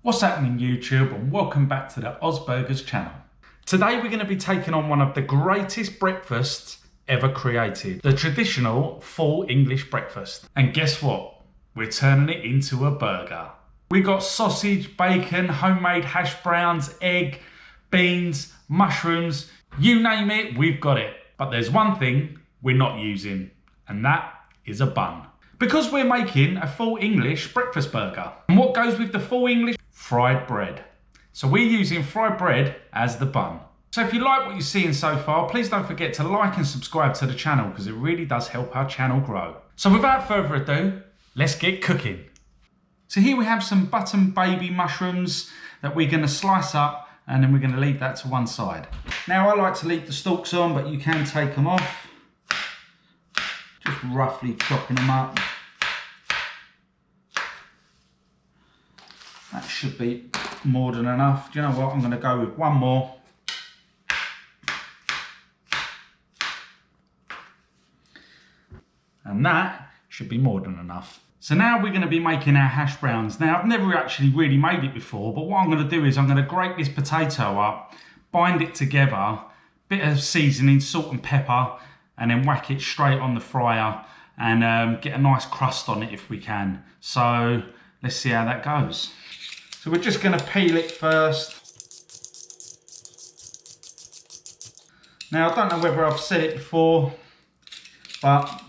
What's happening YouTube, and welcome back to the Oz Burgers channel. Today we're going to be taking on one of the greatest breakfasts ever created. The traditional full English breakfast. And guess what? We're turning it into a burger. We got sausage, bacon, homemade hash browns, egg, beans, mushrooms, you name it, we've got it. But there's one thing we're not using, and that is a bun. Because we're making a full English breakfast burger. And what goes with the full English? Fried bread. So we're using fried bread as the bun. So if you like what you're seeing so far, please don't forget to like and subscribe to the channel because it really does help our channel grow. So without further ado, let's get cooking. So here we have some button baby mushrooms that we're going to slice up, and then we're going to leave that to one side. Now I like to leave the stalks on, but you can take them off. Just roughly chopping them up. That should be more than enough. Do you know what? I'm going to go with one more. And that should be more than enough. So now we're going to be making our hash browns. Now I've never actually really made it before, but what I'm going to do is I'm going to grate this potato up, bind it together, bit of seasoning, salt and pepper, and then whack it straight on the fryer and get a nice crust on it if we can. So let's see how that goes. So we're just going to peel it first. Now I don't know whether I've said it before, but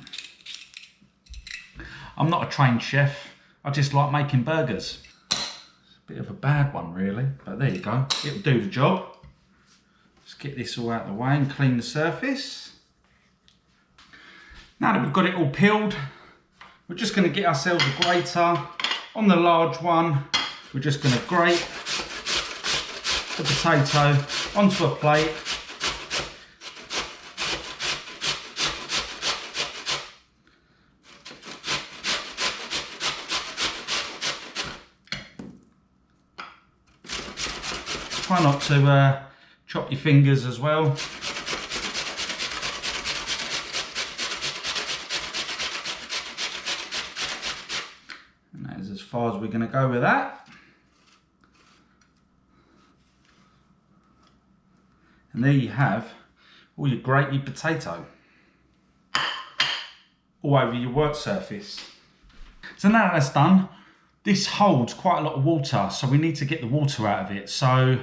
I'm not a trained chef. I just like making burgers. It's a bit of a bad one really, but there you go. It'll do the job. Let's get this all out of the way and clean the surface. Now that we've got it all peeled, we're just going to get ourselves a grater. On the large one, we're just going to grate the potato onto a plate. Try not to chop your fingers as well. And that is as far as we're going to go with that. And there you have all your grated potato all over your work surface. So now that's done, this holds quite a lot of water, so we need to get the water out of it. So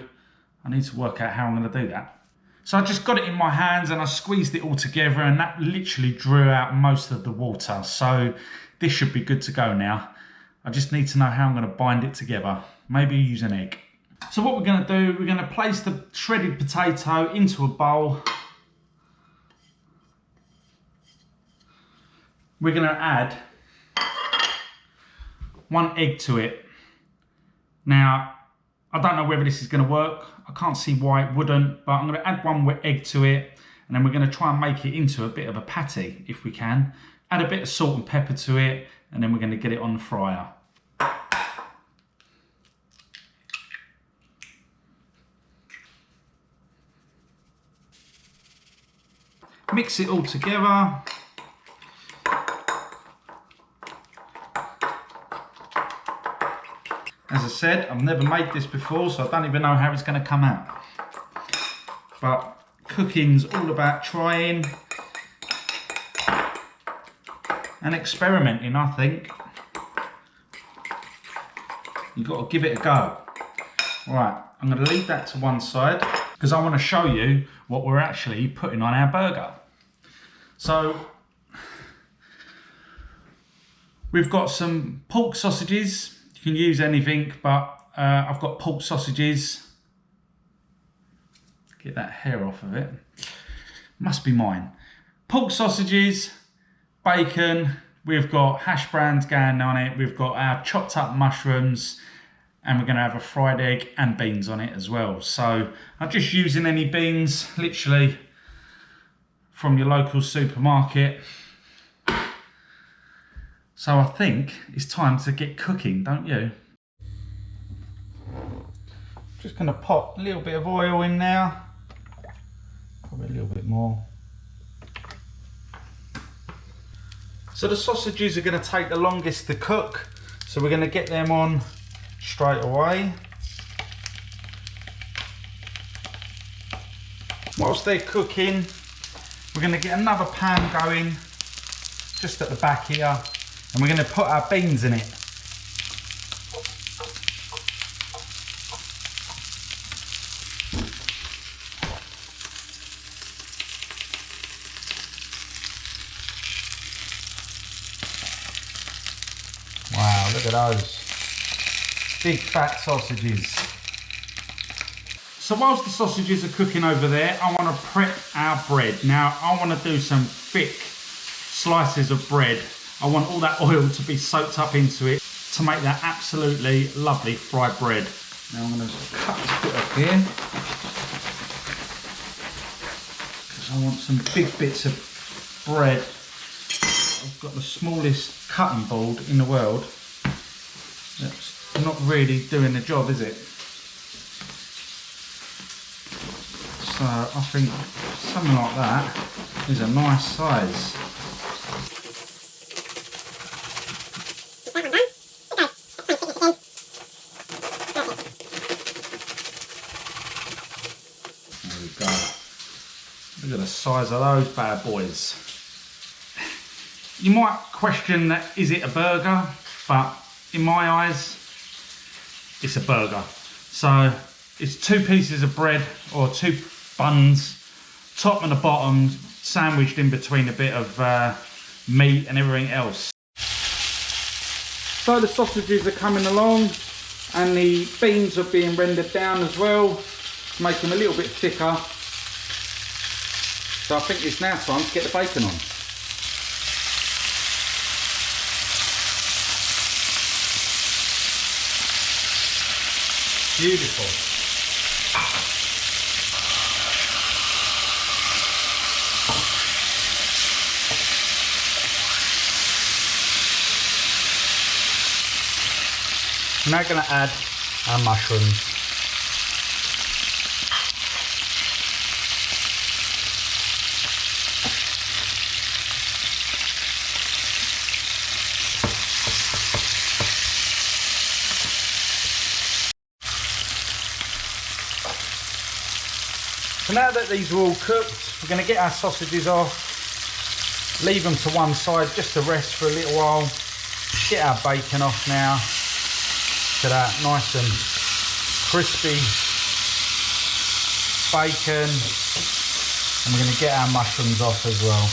I need to work out how I'm going to do that. So I just got it in my hands and I squeezed it all together, and that literally drew out most of the water. So this should be good to go now. I just need to know how I'm going to bind it together. Maybe use an egg. So what we're going to do, we're going to place the shredded potato into a bowl. We're going to add one egg to it. Now, I don't know whether this is going to work. I can't see why it wouldn't, but I'm going to add one egg to it, and then we're going to try and make it into a bit of a patty if we can. Add a bit of salt and pepper to it, and then we're going to get it on the fryer. Mix it all together. As I said, I've never made this before, so I don't even know how it's going to come out. But cooking's all about trying and experimenting, I think. You've got to give it a go. Right, I'm going to leave that to one side because I want to show you what we're actually putting on our burger. So we've got some pork sausages. You can use anything, but I've got pork sausages. Get that hair off of it. Must be mine. Pork sausages, bacon. We've got hash browns going on it. We've got our chopped up mushrooms, and we're going to have a fried egg and beans on it as well. So I'm just using any beans, literally from your local supermarket. So I think it's time to get cooking, don't you? Just going to pop a little bit of oil in now. Probably a little bit more. So the sausages are going to take the longest to cook. So we're going to get them on straight away. Whilst they're cooking, we're going to get another pan going just at the back here, and we're going to put our beans in it. Wow, look at those big fat sausages. So whilst the sausages are cooking over there, I want to prep our bread. Now I want to do some thick slices of bread. I want all that oil to be soaked up into it to make that absolutely lovely fried bread. Now I'm going to cut this bit up here, because I want some big bits of bread. I've got the smallest cutting board in the world. That's not really doing the job, is it? So I think something like that is a nice size. There we go. Look at the size of those bad boys. You might question that, is it a burger? But in my eyes, it's a burger. So it's two pieces of bread, or two buns, top and the bottom, sandwiched in between a bit of meat and everything else. So the sausages are coming along, and the beans are being rendered down as well, to make them a little bit thicker. So I think it's now time to get the bacon on. Beautiful. I'm now going to add our mushrooms. So now that these are all cooked, we're going to get our sausages off, leave them to one side just to rest for a little while, get our bacon off now. To that nice and crispy bacon, and we're going to get our mushrooms off as well.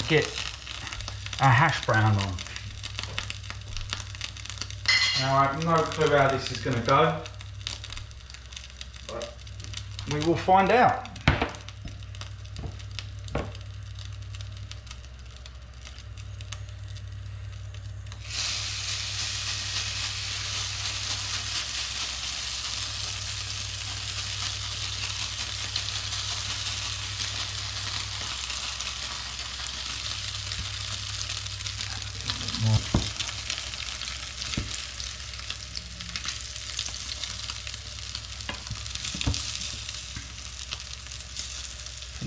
Get our hash brown on. Now I have no clue how this is going to go, but we will find out.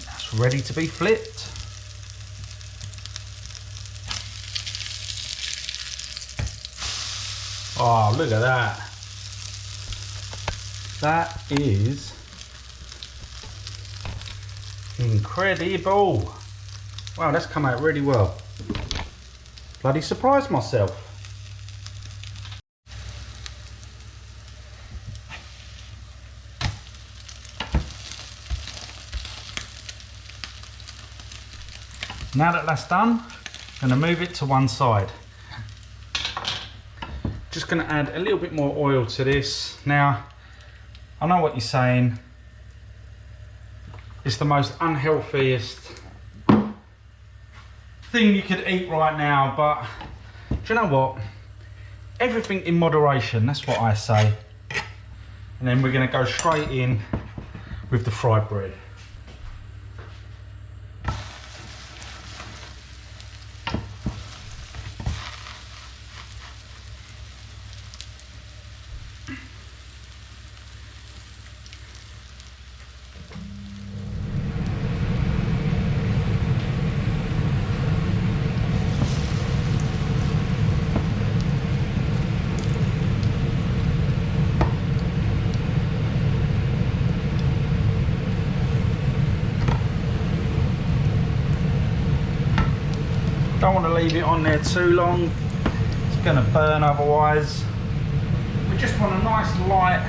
That's ready to be flipped. Oh, look at that. That is incredible. Wow, that's come out really well. Bloody surprised myself. Now that that's done, I'm going to move it to one side. Just going to add a little bit more oil to this. Now, I know what you're saying. It's the most unhealthiest thing you could eat right now, but do you know what? Everything in moderation, that's what I say. And then we're going to go straight in with the fried bread. leave it on there too long. It's going to burn otherwise. We just want a nice light,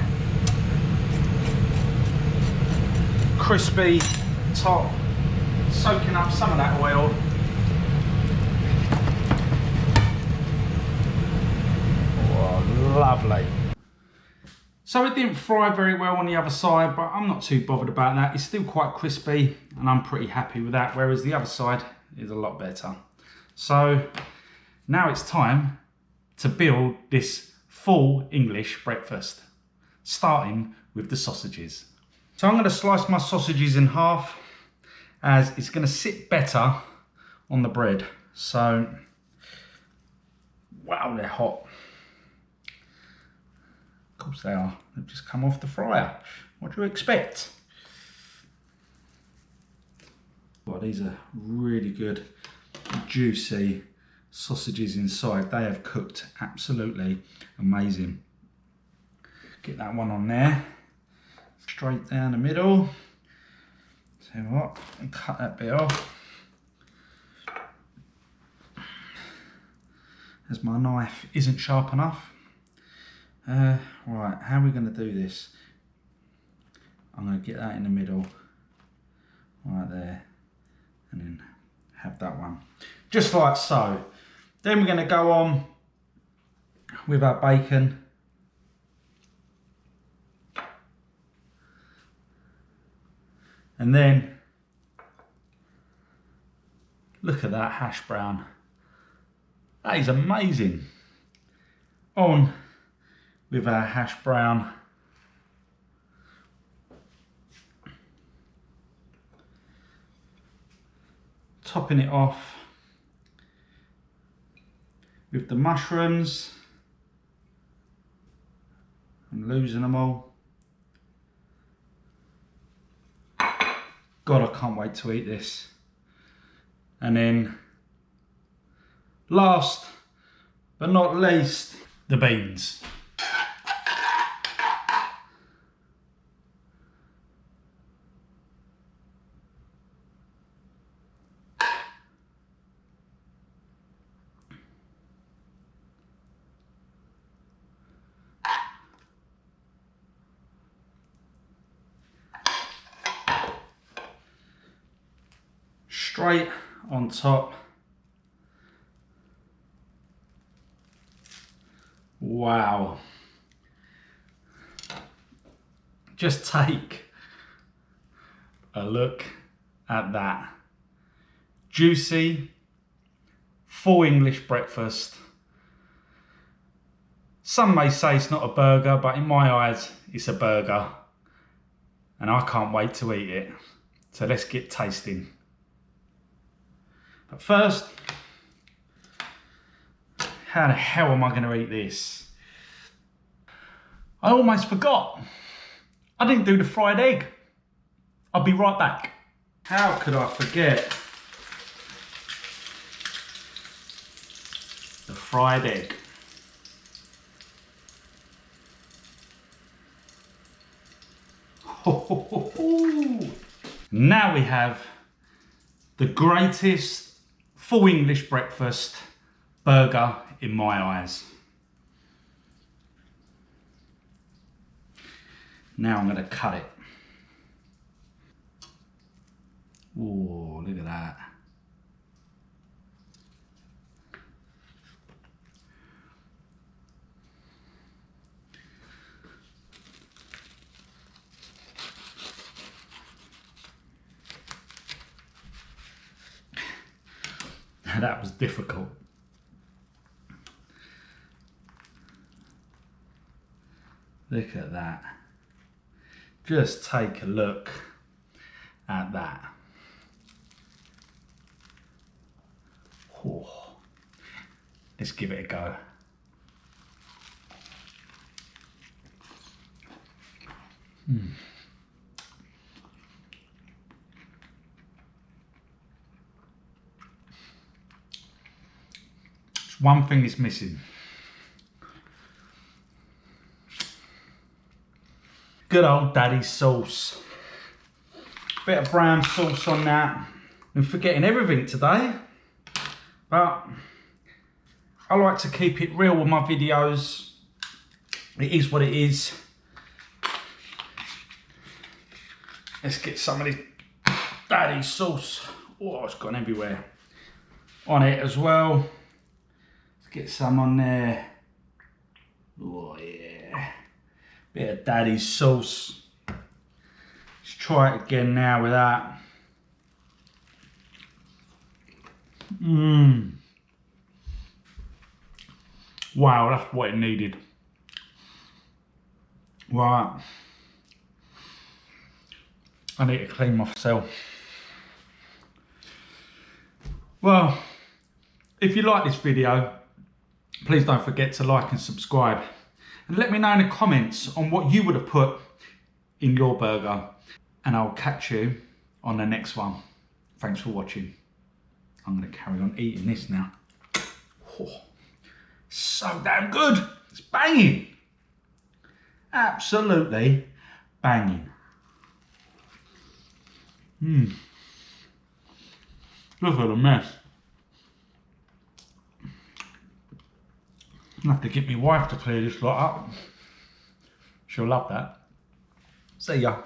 crispy top, soaking up some of that oil. Oh, lovely. So it didn't fry very well on the other side, but I'm not too bothered about that. It's still quite crispy and I'm pretty happy with that, whereas the other side is a lot better. So now it's time to build this full English breakfast, starting with the sausages. So I'm going to slice my sausages in half, as it's going to sit better on the bread. So, wow, they're hot. Of course they are. They've just come off the fryer. What do you expect? Well, these are really good, juicy sausages inside. They have cooked absolutely amazing. Get that one on there. Straight down the middle. Tell you what, and cut that bit off. As my knife isn't sharp enough. Right, how are we going to do this? I'm going to get that in the middle, right there, and then have that one. Just like so. Then we're going to go on with our bacon. And then, look at that hash brown. That is amazing. On with our hash brown. Topping it off with the mushrooms. I'm losing them all. God, I can't wait to eat this. And then, last but not least, the beans. Straight on top. Wow. Just take a look at that. Juicy, full English breakfast. Some may say it's not a burger, but in my eyes, it's a burger. And I can't wait to eat it. So let's get tasting. But first, how the hell am I going to eat this? I almost forgot. I didn't do the fried egg. I'll be right back. How could I forget the fried egg? Now we have the greatest full English breakfast burger in my eyes. Now I'm going to cut it. Oh, look at that. That was difficult. Look at that. Just take a look at that. Oh. Let's give it a go. There's one thing is missing. Good old daddy's sauce. Bit of brown sauce on that. I'm forgetting everything today. But I like to keep it real with my videos. It is what it is. Let's get some of this daddy sauce. Oh, it's gone everywhere. On it as well. Let's get some on there. Oh yeah. Bit of daddy sauce. Let's try it again now with that. Mmm. Wow, that's what it needed. Right. I need to clean myself. Well, if you like this video, please don't forget to like and subscribe. And let me know in the comments on what you would have put in your burger. And I'll catch you on the next one. Thanks for watching. I'm going to carry on eating this now. Oh, so damn good. It's banging. Absolutely banging. Look at the mess. I have to get my wife to clear this lot up. She'll love that. See ya.